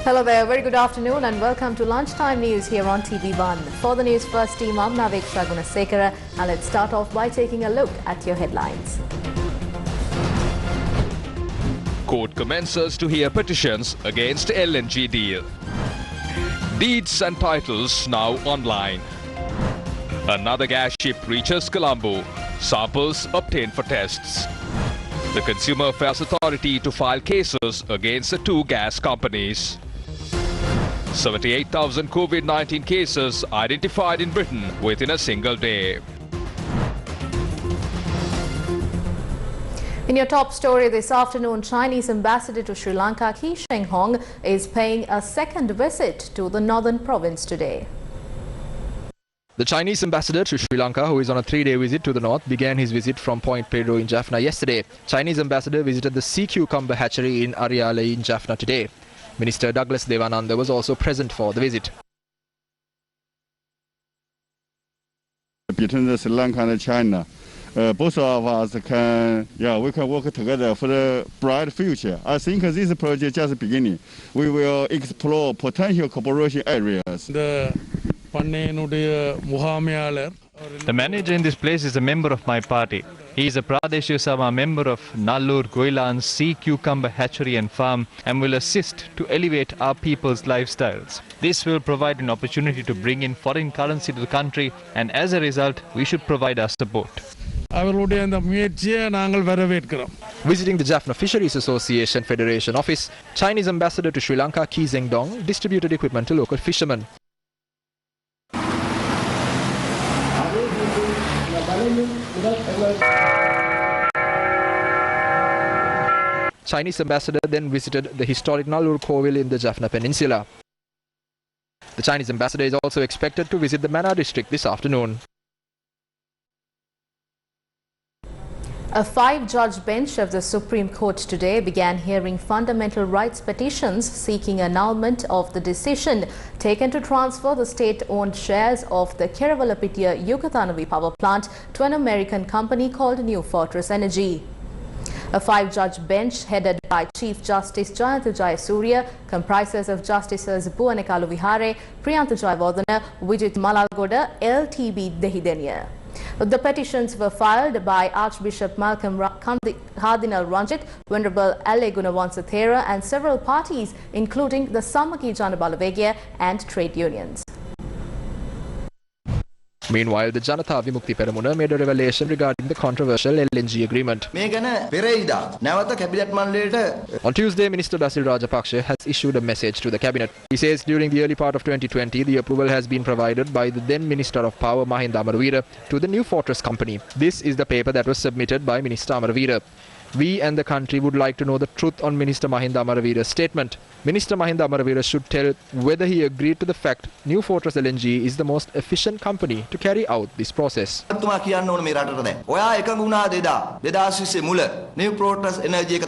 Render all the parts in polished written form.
Hello there, very good afternoon and welcome to Lunchtime News here on TV1. For the Newsfirst team, I'm Naveksha Gunasekara and let's start off by taking a look at your headlines. Court commences to hear petitions against LNG deal. Deeds and titles now online. Another gas ship reaches Colombo. Samples obtained for tests. The Consumer Affairs Authority to file cases against the two gas companies. 78,000 COVID-19 cases identified in Britain within a single day. In your top story this afternoon, Chinese ambassador to Sri Lanka, Ki Sheng Hong, is paying a second visit to the northern province today. The Chinese ambassador to Sri Lanka, who is on a 3-day visit to the north, began his visit from Point Pedro in Jaffna yesterday. Chinese ambassador visited the sea cucumber hatchery in Ariale in Jaffna today. Minister Douglas Devananda was also present for the visit. Between Sri Lanka and China, both of us we can work together for the bright future. I think this project is just the beginning. We will explore potential cooperation areas. The manager in this place is a member of my party. He is a Pradesh Sabha member of Nallur Goilan Sea Cucumber Hatchery and Farm and will assist to elevate our people's lifestyles. This will provide an opportunity to bring in foreign currency to the country, and as a result, we should provide our support. Visiting the Jaffna Fisheries Association Federation office, Chinese ambassador to Sri Lanka, Ki Sheng Hong, distributed equipment to local fishermen. Chinese ambassador then visited the historic Nallur Kovil in the Jaffna Peninsula. The Chinese ambassador is also expected to visit the Mana district this afternoon. A 5-judge bench of the Supreme Court today began hearing fundamental rights petitions seeking annulment of the decision taken to transfer the state-owned shares of the Kerawalapitiya Yugathanavi power plant to an American company called Newsfirst.lk Energy. A 5-judge bench headed by Chief Justice Jayantha Jayasuriya comprises of Justices Buwanekalu Vihare, Priyantha Jayawardena, Vijit Malalgoda, L.T.B. Dehideniya. The petitions were filed by Archbishop Malcolm Cardinal Ranjit, Venerable L.A. Gunawansathera and several parties including the Samaki Janabalawegya and trade unions. Meanwhile, the Janatha Vimukti Peramuna made a revelation regarding the controversial LNG agreement. On Tuesday, Minister Basil Rajapaksa has issued a message to the cabinet. He says during the early part of 2020, the approval has been provided by the then Minister of Power Mahinda Amaravira to the New Fortress Company. This is the paper that was submitted by Minister Amaravira. We and the country would like to know the truth on Minister Mahinda Amaravira's statement. Minister Mahinda Amaravira should tell whether he agreed to the fact New Fortress LNG is the most efficient company to carry out this process. New Fortress Energy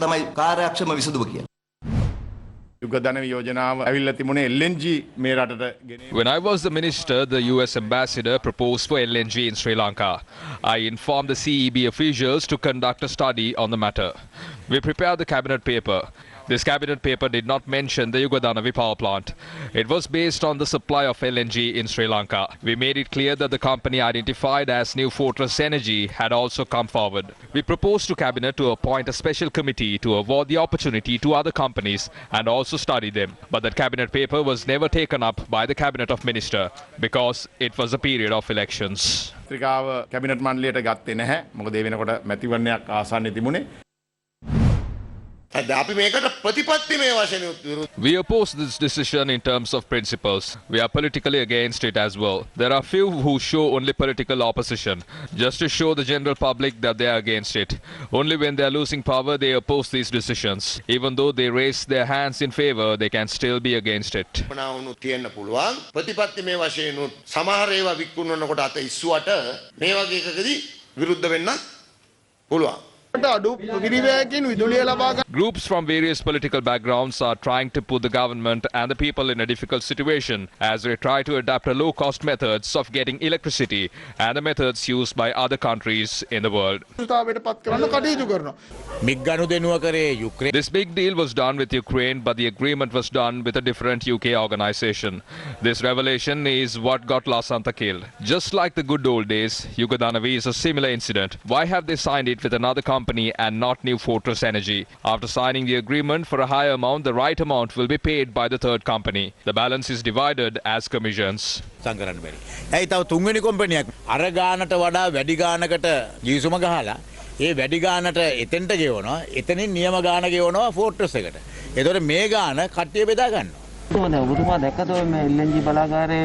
When I was the minister, the US ambassador proposed for LNG in Sri Lanka. I informed the CEB officials to conduct a study on the matter. We prepared the cabinet paper. This cabinet paper did not mention the Yugadanavi power plant. It was based on the supply of LNG in Sri Lanka. We made it clear that the company identified as New Fortress Energy had also come forward. We proposed to cabinet to appoint a special committee to award the opportunity to other companies and also study them. But that cabinet paper was never taken up by the cabinet of minister because it was a period of elections. We oppose this decision in terms of principles. We are politically against it as well. There are few who show only political opposition, just to show the general public that they are against it. Only when they are losing power, they oppose these decisions. Even though they raise their hands in favor, they can still be against it. Groups from various political backgrounds are trying to put the government and the people in a difficult situation as they try to adapt a low-cost methods of getting electricity and the methods used by other countries in the world. This big deal was done with Ukraine, but the agreement was done with a different UK organization. This revelation is what got Lasanta killed. Just like the good old days, Yugadanavi is a similar incident. Why have they signed it with another company and not New Fortress Energy? After signing the agreement for a higher amount, the right amount will be paid by the third company. The balance is divided as commissions. ඇයි තව තුන්වෙනි කොම්පැනියක් අර ගානට වඩා වැඩි ගානකට ගිවිසුම ගහලා ඒ වැඩි ගානට එතෙන්ට ගෙවනවා එතනින් නියම ගාන ගෙවනවා ෆෝර්ට්‍රස් එකට. ඒතකොට මේ ගාන කට්ටිය බෙදා ගන්නවා. ඔබතුමා දැක්කද මේ LNG බලාගාරයේ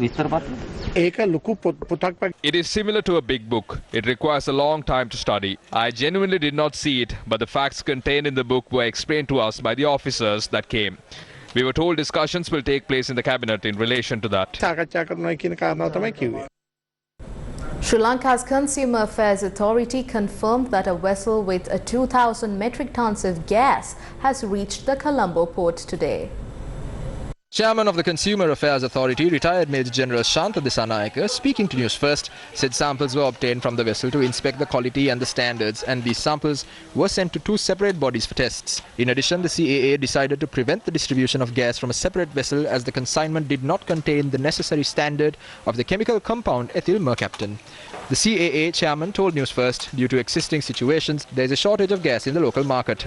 විස්තර පත්‍රය? It is similar to a big book. It requires a long time to study. I genuinely did not see it, but the facts contained in the book were explained to us by the officers that came. We were told discussions will take place in the cabinet in relation to that. Sri Lanka's Consumer Affairs Authority confirmed that a vessel with 2,000 metric tons of gas has reached the Colombo port today. Chairman of the Consumer Affairs Authority, retired Major General Shanta Disanayake, speaking to Newsfirst, said samples were obtained from the vessel to inspect the quality and the standards, and these samples were sent to two separate bodies for tests. In addition, the CAA decided to prevent the distribution of gas from a separate vessel as the consignment did not contain the necessary standard of the chemical compound ethyl mercaptan. The CAA chairman told Newsfirst, due to existing situations, there is a shortage of gas in the local market.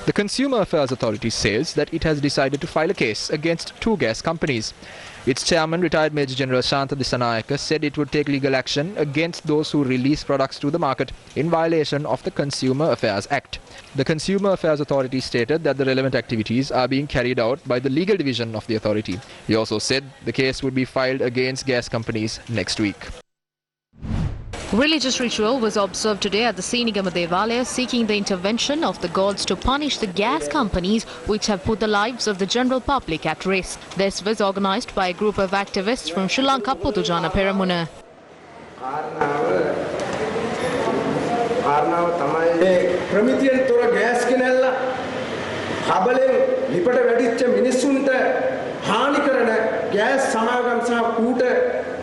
The Consumer Affairs Authority says that it has decided to file a case against two gas companies. Its chairman, retired Major General Shanta Disanayake, said it would take legal action against those who release products to the market in violation of the Consumer Affairs Act. The Consumer Affairs Authority stated that the relevant activities are being carried out by the legal division of the authority. He also said the case would be filed against gas companies next week. Religious ritual was observed today at the Senigama Devalaya, seeking the intervention of the gods to punish the gas companies which have put the lives of the general public at risk. This was organised by a group of activists from Sri Lanka Potujana Peramuna.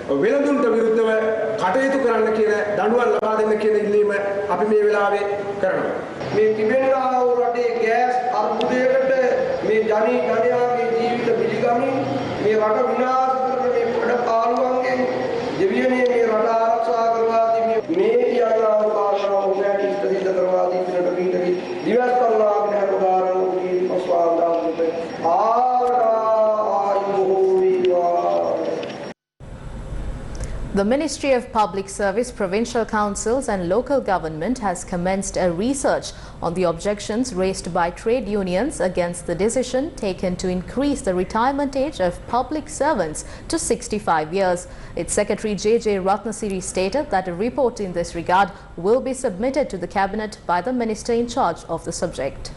වෙළඳුන්ට විරුද්ධව කටයුතු කරන්න කියන දඬුවම් ලබා දෙන්න කියන ඉල්ලීම අපි මේ වෙලාවේ කරනවා. මේ තිබෙනා වූ රටේ ගෑස් අර්බුදයකට මේ ජනයාගේ ජීවිත පිළිගමින් මේ රට විනාශ කරන මේ පොඩ පාළුවන්ගෙන් දෙවියනේ මේ රට ආරක්ෂා කරවා දෙන්නේ මේ කියනවා කාරණා උදැටි ඉස්තරිත කරවා දීන්නට පිටවි දිවස් කරනවා කියන උදාහරණ උදී පස්වාදාන්ත The Ministry of Public Service, Provincial Councils and Local Government has commenced a research on the objections raised by trade unions against the decision taken to increase the retirement age of public servants to 65 years. Its Secretary J.J. Ratnasiri stated that a report in this regard will be submitted to the Cabinet by the Minister in charge of the subject.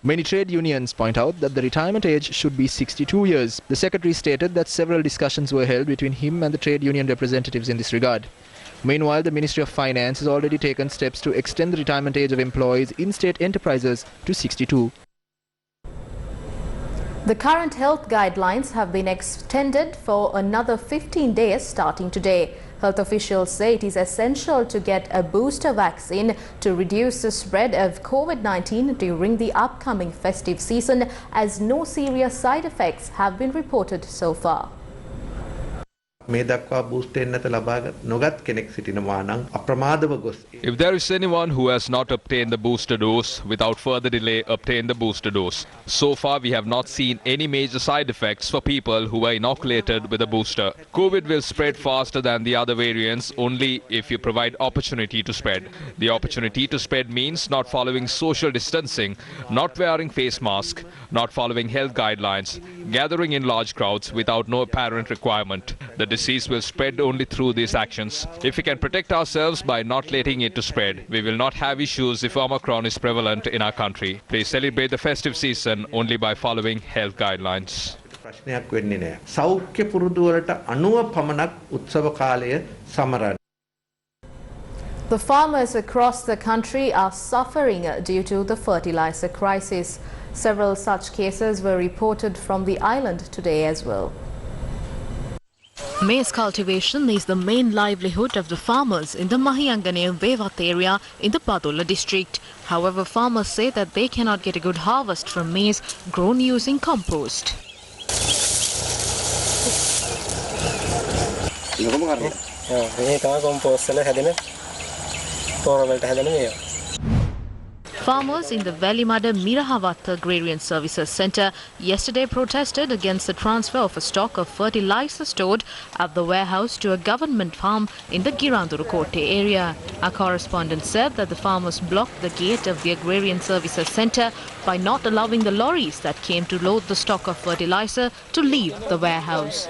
Many trade unions point out that the retirement age should be 62 years. The Secretary stated that several discussions were held between him and the trade union representatives in this regard. Meanwhile, the Ministry of Finance has already taken steps to extend the retirement age of employees in state enterprises to 62. The current health guidelines have been extended for another 15 days starting today. Health officials say it is essential to get a booster vaccine to reduce the spread of COVID-19 during the upcoming festive season, as no serious side effects have been reported so far. If there is anyone who has not obtained the booster dose, without further delay obtain the booster dose. So far we have not seen any major side effects for people who were inoculated with a booster. COVID will spread faster than the other variants only if you provide opportunity to spread. The opportunity to spread means not following social distancing, not wearing face mask, not following health guidelines, gathering in large crowds without no apparent requirement. The disease will spread only through these actions. If we can protect ourselves by not letting it to spread, we will not have issues if Omicron is prevalent in our country. Please celebrate the festive season only by following health guidelines. The farmers across the country are suffering due to the fertilizer crisis. Several such cases were reported from the island today as well. Maize cultivation is the main livelihood of the farmers in the Mahiyangane Vevat area in the Padola district. However, farmers say that they cannot get a good harvest from maize grown using compost. Farmers in the Velimada Mirahavatta Agrarian Services Centre yesterday protested against the transfer of a stock of fertilizer stored at the warehouse to a government farm in the Girandurukote area. Our correspondent said that the farmers blocked the gate of the Agrarian Services Centre by not allowing the lorries that came to load the stock of fertilizer to leave the warehouse.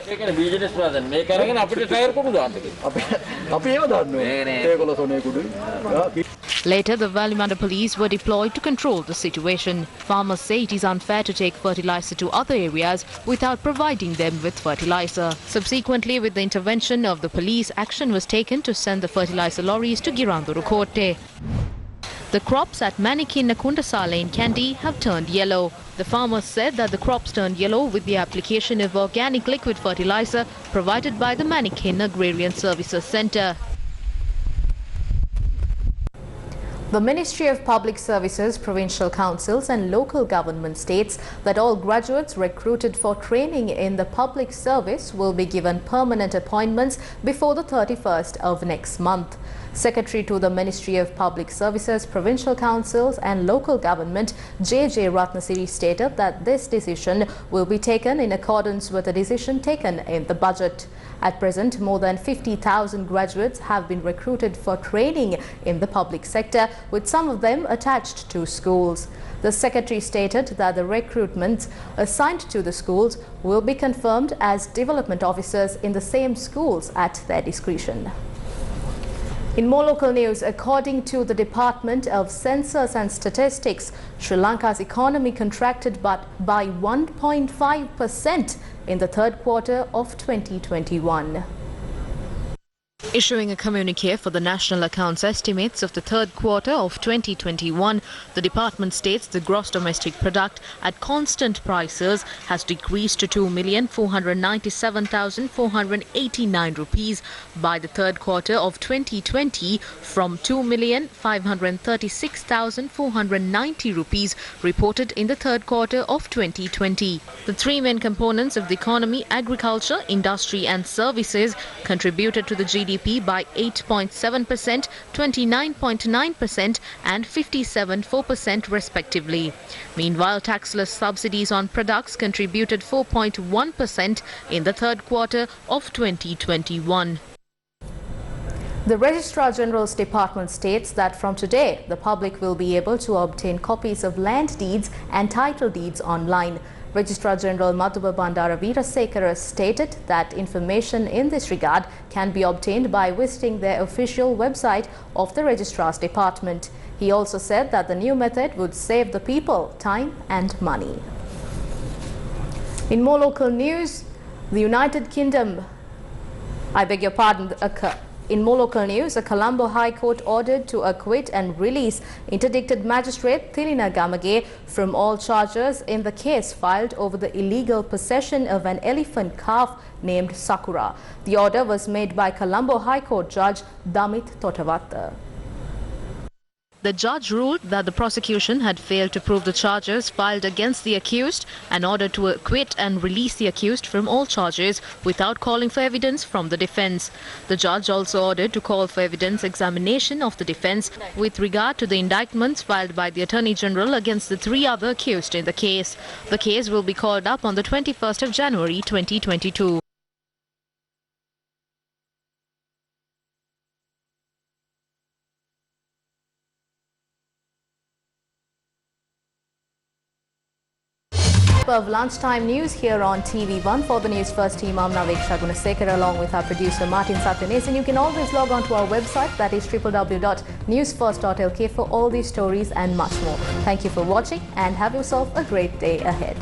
Later, the Valimanda police were deployed to control the situation. Farmers say it is unfair to take fertilizer to other areas without providing them with fertilizer. Subsequently, with the intervention of the police, action was taken to send the fertilizer lorries to Girandurukote. The crops at Manikinna Kundasala in Kandy have turned yellow. The farmers said that the crops turned yellow with the application of organic liquid fertilizer provided by the Manikinna Agrarian Services Centre. The Ministry of Public Services, Provincial Councils and Local Government states that all graduates recruited for training in the public service will be given permanent appointments before the 31st of next month. Secretary to the Ministry of Public Services, Provincial Councils and Local Government, J.J. Ratnasiri stated that this decision will be taken in accordance with the decision taken in the budget. At present, more than 50,000 graduates have been recruited for training in the public sector, with some of them attached to schools. The Secretary stated that the recruitments assigned to the schools will be confirmed as development officers in the same schools at their discretion. In more local news, according to the Department of Census and Statistics, Sri Lanka's economy contracted by 1.5% in the third quarter of 2021. Issuing a communique for the national accounts estimates of the third quarter of 2021, the department states the gross domestic product at constant prices has decreased to 2,497,489 rupees by the third quarter of 2020 from 2,536,490 rupees reported in the third quarter of 2020. The three main components of the economy, agriculture, industry and services, contributed to the GDP by 8.7%, 29.9% and 57.4% respectively. Meanwhile, taxless subsidies on products contributed 4.1% in the third quarter of 2021. The Registrar General's Department states that from today, the public will be able to obtain copies of land deeds and title deeds online. Registrar General Madhuba Bandara Veerasekara stated that information in this regard can be obtained by visiting their official website of the Registrar's Department. He also said that the new method would save the people time and money. In more local news, the United Kingdom, In more local news, a Colombo High Court ordered to acquit and release interdicted magistrate Thilina Gamage from all charges in the case filed over the illegal possession of an elephant calf named Sakura. The order was made by Colombo High Court Judge Damit Totavatta. The judge ruled that the prosecution had failed to prove the charges filed against the accused and ordered to acquit and release the accused from all charges without calling for evidence from the defense. The judge also ordered to call for evidence examination of the defense with regard to the indictments filed by the Attorney General against the three other accused in the case. The case will be called up on the 21st of January 2022. Of lunchtime news here on TV1. For the Newsfirst team, I'm Naveksha Gunasekara along with our producer Martin Satyanes, and you can always log on to our website, that is www.newsfirst.lk, for all these stories and much more. Thank you for watching and have yourself a great day ahead.